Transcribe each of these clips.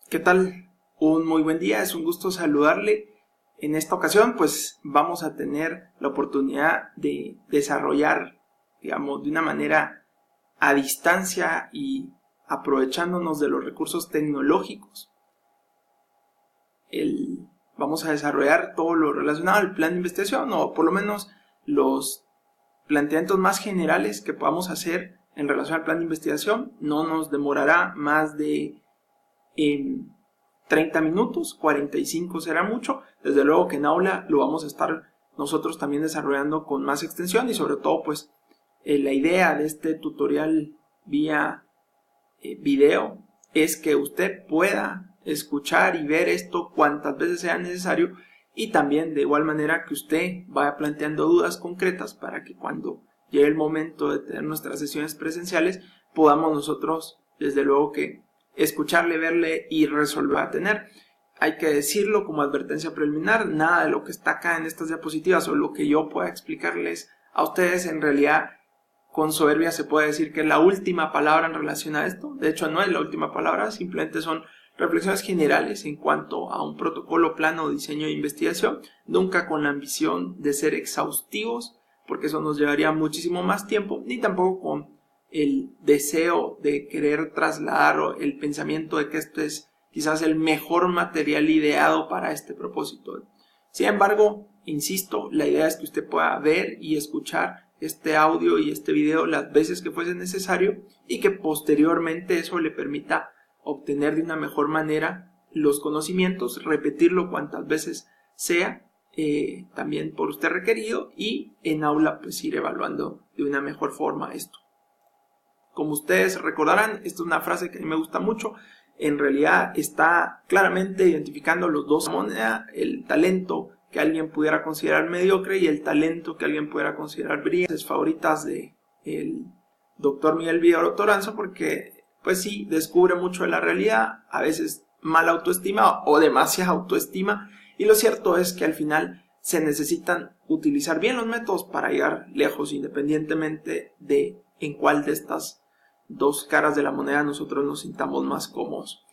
¿Qué tal? Un muy buen día, es un gusto saludarle. En esta ocasión, pues vamos a tener la oportunidad de desarrollar, digamos, de una manera a distancia y aprovechándonos de los recursos tecnológicos. Vamos a desarrollar todo lo relacionado al plan de investigación, o por lo menos los planteamientos más generales que podamos hacer en relación al plan de investigación. No nos demorará más de 30 minutos, 45 será mucho. Desde luego que en aula lo vamos a estar nosotros también desarrollando con más extensión, y sobre todo pues la idea de este tutorial vía video es que usted pueda escuchar y ver esto cuantas veces sea necesario, y también de igual manera que usted vaya planteando dudas concretas para que cuando llegue el momento de tener nuestras sesiones presenciales podamos nosotros desde luego que escucharle, verle y resolver a tener. Hay que decirlo como advertencia preliminar, nada de lo que está acá en estas diapositivas o lo que yo pueda explicarles a ustedes en realidad con soberbia se puede decir que es la última palabra en relación a esto. De hecho no es la última palabra, simplemente son reflexiones generales en cuanto a un protocolo, plan o diseño de investigación, nunca con la ambición de ser exhaustivos, porque eso nos llevaría muchísimo más tiempo, ni tampoco con el deseo de querer trasladar el pensamiento de que esto es quizás el mejor material ideado para este propósito. Sin embargo, insisto, la idea es que usted pueda ver y escuchar este audio y este video las veces que fuese necesario, y que posteriormente eso le permita obtener de una mejor manera los conocimientos, repetirlo cuantas veces sea también por usted requerido, y en aula pues ir evaluando de una mejor forma esto. Como ustedes recordarán, esta es una frase que a mí me gusta mucho. En realidad está claramente identificando los dos monedas, el talento que alguien pudiera considerar mediocre y el talento que alguien pudiera considerar brillante. Favoritas de el doctor Miguel Villoro Toranzo, porque pues sí, descubre mucho de la realidad, a veces mala autoestima o demasiada autoestima, y lo cierto es que al final se necesitan utilizar bien los métodos para llegar lejos, independientemente de en cuál de estas dos caras de la moneda nosotros nos sintamos más cómodos.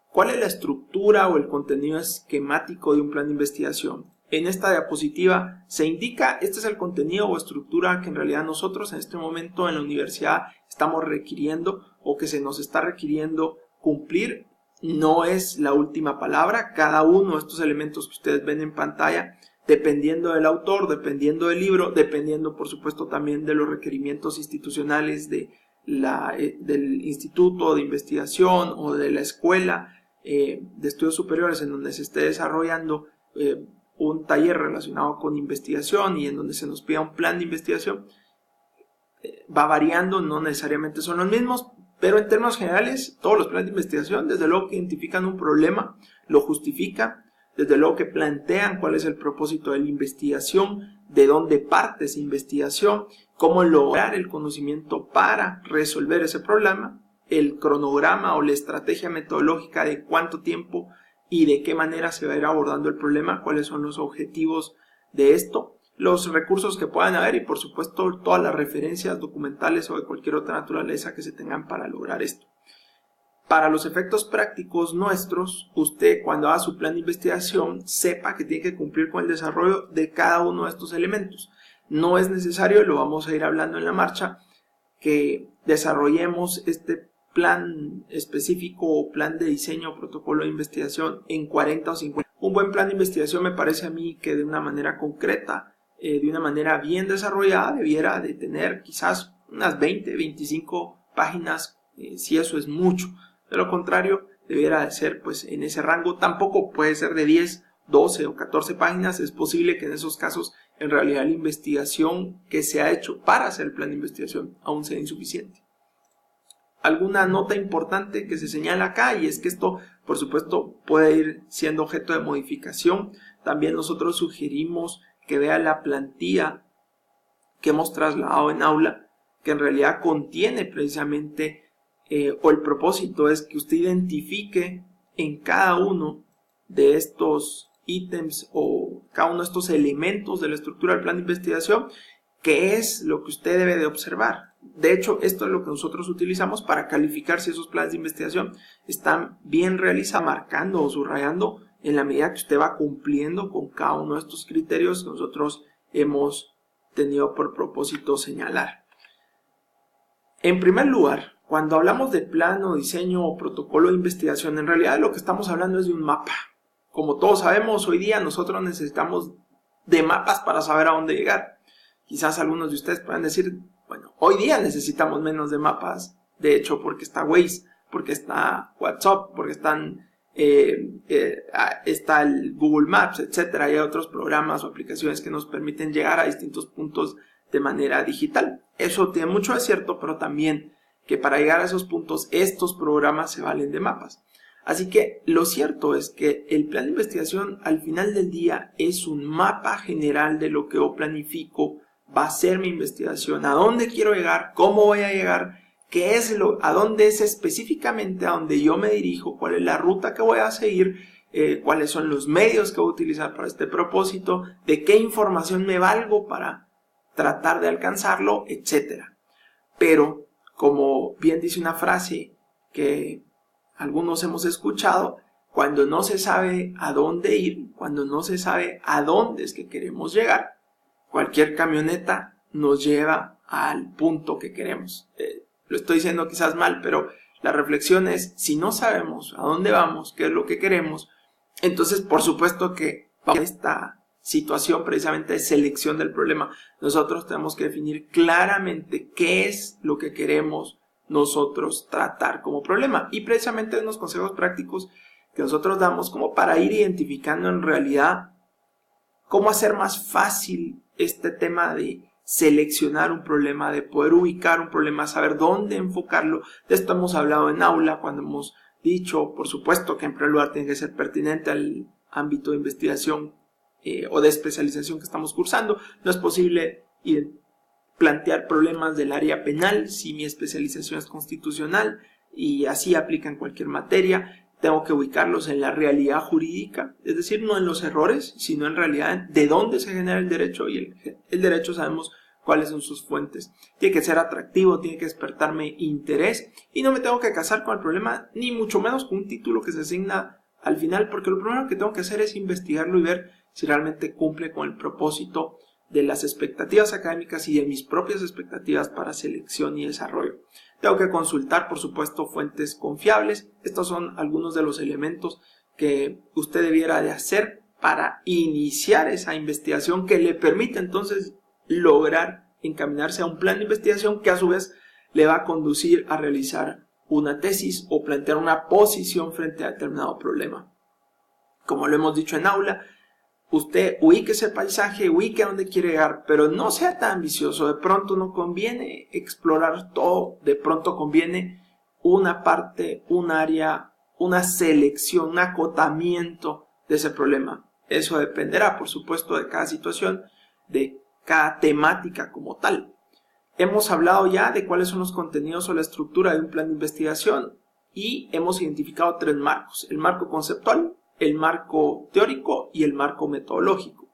¿Cuál es la estructura o el contenido esquemático de un plan de investigación? En esta diapositiva se indica, este es el contenido o estructura que en realidad nosotros en este momento en la universidad estamos requiriendo o que se nos está requiriendo cumplir. No es la última palabra, cada uno de estos elementos que ustedes ven en pantalla, dependiendo del autor, dependiendo del libro, dependiendo por supuesto también de los requerimientos institucionales del instituto de investigación o de la escuela de estudios superiores en donde se esté desarrollando un taller relacionado con investigación y en donde se nos pida un plan de investigación, va variando, no necesariamente son los mismos, pero en términos generales todos los planes de investigación desde luego que identifican un problema, lo justifican, desde luego que plantean cuál es el propósito de la investigación, de dónde parte esa investigación, cómo lograr el conocimiento para resolver ese problema, el cronograma o la estrategia metodológica de cuánto tiempo y de qué manera se va a ir abordando el problema, cuáles son los objetivos de esto, los recursos que puedan haber y por supuesto todas las referencias documentales o de cualquier otra naturaleza que se tengan para lograr esto. Para los efectos prácticos nuestros, usted cuando haga su plan de investigación sepa que tiene que cumplir con el desarrollo de cada uno de estos elementos. No es necesario, lo vamos a ir hablando en la marcha, que desarrollemos este plan específico o plan de diseño o protocolo de investigación en 40 o 50. Un buen plan de investigación me parece a mí que de una manera concreta, de una manera bien desarrollada, debiera de tener quizás unas 20, 25 páginas, si eso es mucho. De lo contrario, debiera de ser pues en ese rango. Tampoco puede ser de 10, 12 o 14 páginas. Es posible que en esos casos en realidad la investigación que se ha hecho para hacer el plan de investigación aún sea insuficiente. Alguna nota importante que se señala acá, y es que esto por supuesto puede ir siendo objeto de modificación. También nosotros sugerimos que vea la plantilla que hemos trasladado en aula, que en realidad contiene precisamente o el propósito es que usted identifique en cada uno de estos ítems o cada uno de estos elementos de la estructura del plan de investigación qué es lo que usted debe de observar. De hecho, esto es lo que nosotros utilizamos para calificar si esos planes de investigación están bien realizados, marcando o subrayando en la medida que usted va cumpliendo con cada uno de estos criterios que nosotros hemos tenido por propósito señalar. En primer lugar, cuando hablamos de plano, diseño o protocolo de investigación, en realidad lo que estamos hablando es de un mapa. Como todos sabemos, hoy día nosotros necesitamos de mapas para saber a dónde llegar. Quizás algunos de ustedes puedan decir, bueno, hoy día necesitamos menos de mapas, de hecho, porque está Waze, porque está WhatsApp, porque está el Google Maps, etcétera. Hay otros programas o aplicaciones que nos permiten llegar a distintos puntos de manera digital. Eso tiene mucho de cierto, pero también que para llegar a esos puntos, estos programas se valen de mapas. Así que lo cierto es que el plan de investigación al final del día es un mapa general de lo que yo planifico, va a ser mi investigación, a dónde quiero llegar, cómo voy a llegar, qué es a dónde es específicamente a dónde yo me dirijo, cuál es la ruta que voy a seguir, cuáles son los medios que voy a utilizar para este propósito, de qué información me valgo para tratar de alcanzarlo, etc. Pero, como bien dice una frase que algunos hemos escuchado, cuando no se sabe a dónde ir, cuando no se sabe a dónde es que queremos llegar, cualquier camioneta nos lleva al punto que queremos. Lo estoy diciendo quizás mal, pero la reflexión es, si no sabemos a dónde vamos, qué es lo que queremos, entonces por supuesto que vamos a esta situación precisamente de selección del problema. Nosotros tenemos que definir claramente qué es lo que queremos nosotros tratar como problema, y precisamente unos consejos prácticos que nosotros damos como para ir identificando en realidad cómo hacer más fácil este tema de seleccionar un problema, de poder ubicar un problema, saber dónde enfocarlo. De esto hemos hablado en aula cuando hemos dicho, por supuesto, que en primer lugar tiene que ser pertinente al ámbito de investigación o de especialización que estamos cursando. No es posible plantear problemas del área penal si mi especialización es constitucional, y así aplica en cualquier materia. Tengo que ubicarlos en la realidad jurídica, es decir, no en los errores, sino en realidad de dónde se genera el derecho, y el derecho sabemos cuáles son sus fuentes. Tiene que ser atractivo, tiene que despertarme interés, y no me tengo que casar con el problema, ni mucho menos con un título que se asigna al final, porque lo primero que tengo que hacer es investigarlo y ver si realmente cumple con el propósito de las expectativas académicas y de mis propias expectativas para selección y desarrollo. Tengo que consultar, por supuesto, fuentes confiables. Estos son algunos de los elementos que usted debiera de hacer para iniciar esa investigación que le permite entonces lograr encaminarse a un plan de investigación que a su vez le va a conducir a realizar una tesis o plantear una posición frente a determinado problema. Como lo hemos dicho en aula, usted ubique ese paisaje, ubique a dónde quiere llegar, pero no sea tan ambicioso. De pronto no conviene explorar todo, de pronto conviene una parte, un área, una selección, un acotamiento de ese problema. Eso dependerá, por supuesto, de cada situación, de cada temática como tal. Hemos hablado ya de cuáles son los contenidos o la estructura de un plan de investigación y hemos identificado 3 marcos: el marco conceptual, el marco teórico y el marco metodológico.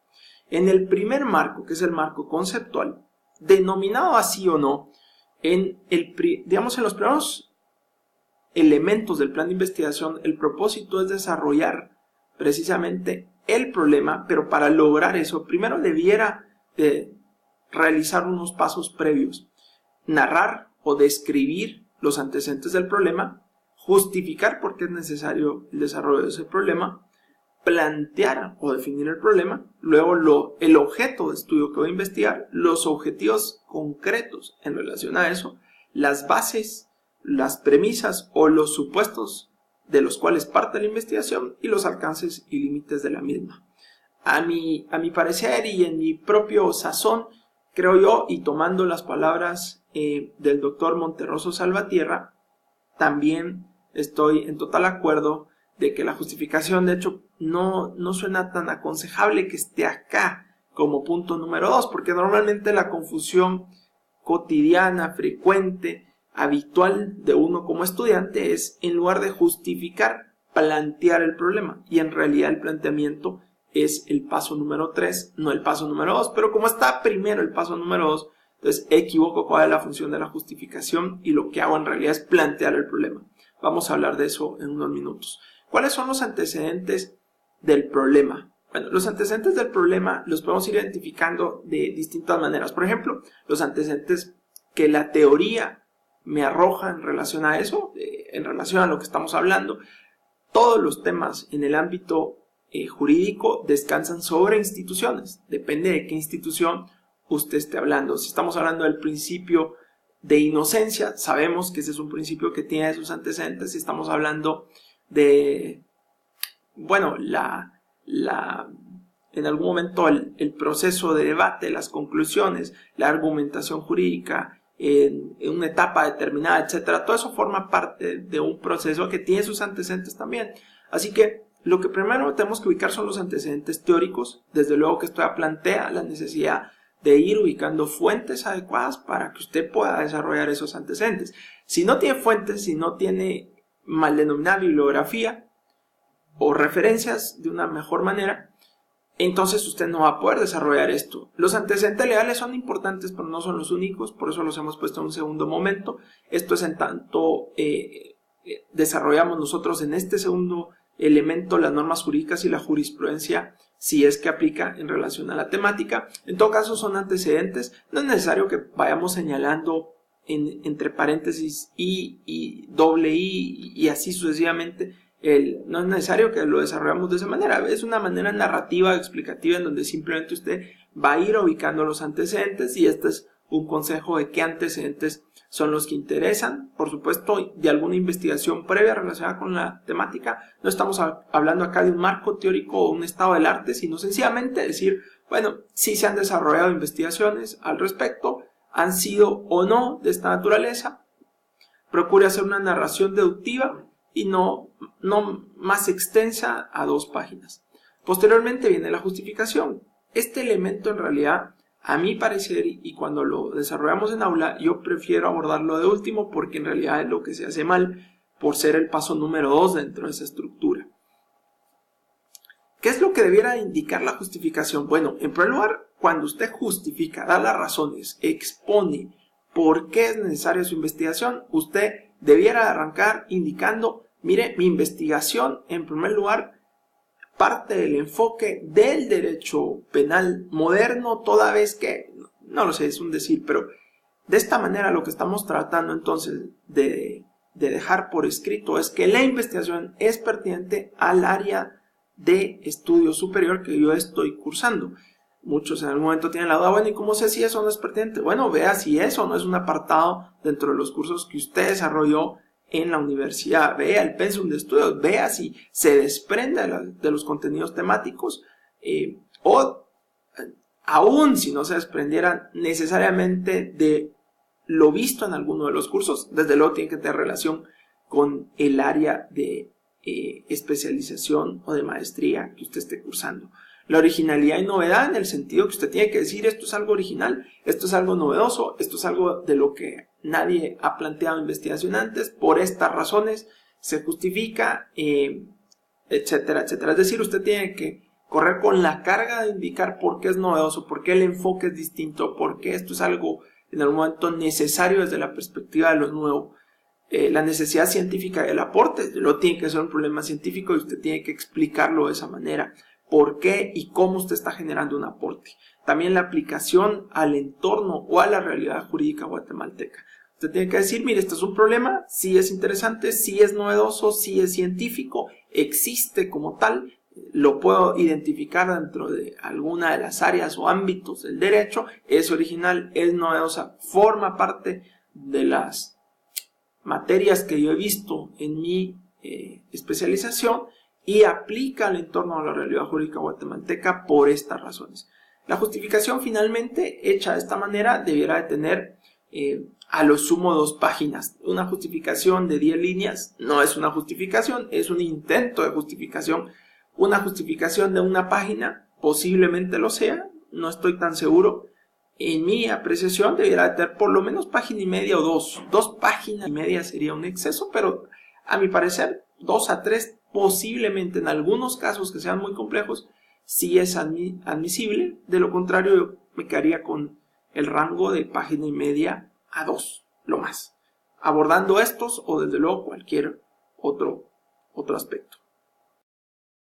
En el primer marco, que es el marco conceptual, denominado así o no, en los primeros elementos del plan de investigación, el propósito es desarrollar precisamente el problema, pero para lograr eso, primero debiera realizar unos pasos previos: narrar o describir los antecedentes del problema, justificar por qué es necesario el desarrollo de ese problema, plantear o definir el problema, luego el objeto de estudio que voy a investigar, los objetivos concretos en relación a eso, las bases, las premisas o los supuestos de los cuales parte la investigación y los alcances y límites de la misma. A mi parecer y en mi propio sazón, creo yo, y tomando las palabras del doctor Monterroso Salvatierra, también estoy en total acuerdo de que la justificación, de hecho, no suena tan aconsejable que esté acá como punto número 2, porque normalmente la confusión cotidiana, frecuente, habitual de uno como estudiante es, en lugar de justificar, plantear el problema, y en realidad el planteamiento es el paso número 3, no el paso número 2, pero como está primero el paso número 2, entonces equivoco cuál es la función de la justificación y lo que hago en realidad es plantear el problema. Vamos a hablar de eso en unos minutos. ¿Cuáles son los antecedentes del problema? Bueno, los antecedentes del problema los podemos ir identificando de distintas maneras. Por ejemplo, los antecedentes que la teoría me arroja en relación a eso, en relación a lo que estamos hablando. Todos los temas en el ámbito jurídico descansan sobre instituciones. Depende de qué institución usted esté hablando. Si estamos hablando del principio de inocencia, sabemos que ese es un principio que tiene sus antecedentes. Si estamos hablando de, bueno, en algún momento el proceso de debate, las conclusiones, la argumentación jurídica, en una etapa determinada, etcétera, todo eso forma parte de un proceso que tiene sus antecedentes también. Así que lo que primero tenemos que ubicar son los antecedentes teóricos. Desde luego que esto ya plantea la necesidad de ir ubicando fuentes adecuadas para que usted pueda desarrollar esos antecedentes. Si no tiene fuentes, si no tiene mal denominada bibliografía o referencias de una mejor manera, entonces usted no va a poder desarrollar esto. Los antecedentes legales son importantes, pero no son los únicos, por eso los hemos puesto en un segundo momento. Esto es en tanto desarrollamos nosotros en este segundo elemento las normas jurídicas y la jurisprudencia, si es que aplica en relación a la temática. En todo caso son antecedentes, no es necesario que vayamos señalando entre paréntesis y doble I y así sucesivamente. No es necesario que lo desarrollemos de esa manera, es una manera narrativa, explicativa, en donde simplemente usted va a ir ubicando los antecedentes y este es un consejo de qué antecedentes son los que interesan. Por supuesto, de alguna investigación previa relacionada con la temática. No estamos hablando acá de un marco teórico o un estado del arte, sino sencillamente decir, bueno, si se han desarrollado investigaciones al respecto, han sido o no de esta naturaleza. Procure hacer una narración deductiva y no más extensa a 2 páginas. Posteriormente viene la justificación. Este elemento en realidad, a mi parecer, y cuando lo desarrollamos en aula, yo prefiero abordarlo de último porque en realidad es lo que se hace mal por ser el paso número 2 dentro de esa estructura. ¿Qué es lo que debiera indicar la justificación? Bueno, en primer lugar, cuando usted justifica, da las razones, expone por qué es necesaria su investigación, usted debiera arrancar indicando, mire, mi investigación en primer lugar parte del enfoque del derecho penal moderno, toda vez que, no lo sé, es un decir, pero de esta manera lo que estamos tratando entonces de dejar por escrito es que la investigación es pertinente al área de estudio superior que yo estoy cursando. Muchos en algún momento tienen la duda, bueno, ¿y cómo sé si eso no es pertinente? Bueno, vea si eso no es un apartado dentro de los cursos que usted desarrolló en la universidad, vea el pensum de estudios, vea si se desprende de los contenidos temáticos o aún si no se desprendieran necesariamente de lo visto en alguno de los cursos, desde luego tiene que tener relación con el área de especialización o de maestría que usted esté cursando. La originalidad y novedad en el sentido que usted tiene que decir esto es algo original, esto es algo novedoso, esto es algo de lo que nadie ha planteado investigación antes, por estas razones se justifica, etcétera, etcétera. Es decir, usted tiene que correr con la carga de indicar por qué es novedoso, por qué el enfoque es distinto, por qué esto es algo en algún momento necesario desde la perspectiva de lo nuevo. La necesidad científica del aporte, lo tiene que ser un problema científico y usted tiene que explicarlo de esa manera. ¿Por qué y cómo usted está generando un aporte? También la aplicación al entorno o a la realidad jurídica guatemalteca. Usted tiene que decir, mire, esto es un problema, sí es interesante, sí es novedoso, sí es científico, existe como tal, lo puedo identificar dentro de alguna de las áreas o ámbitos del derecho, es original, es novedosa, forma parte de las materias que yo he visto en mi especialización y aplica al entorno de la realidad jurídica guatemalteca por estas razones. La justificación finalmente hecha de esta manera debiera de tener a lo sumo 2 páginas. Una justificación de 10 líneas no es una justificación, es un intento de justificación. Una justificación de 1 página posiblemente lo sea, no estoy tan seguro. En mi apreciación debiera de tener por lo menos página y media o 2. 2 páginas y media sería un exceso, pero a mi parecer 2 a 3 posiblemente en algunos casos que sean muy complejos sí es admisible. De lo contrario, yo me quedaría con el rango de página y media a 2, lo más, abordando estos o desde luego cualquier otro aspecto.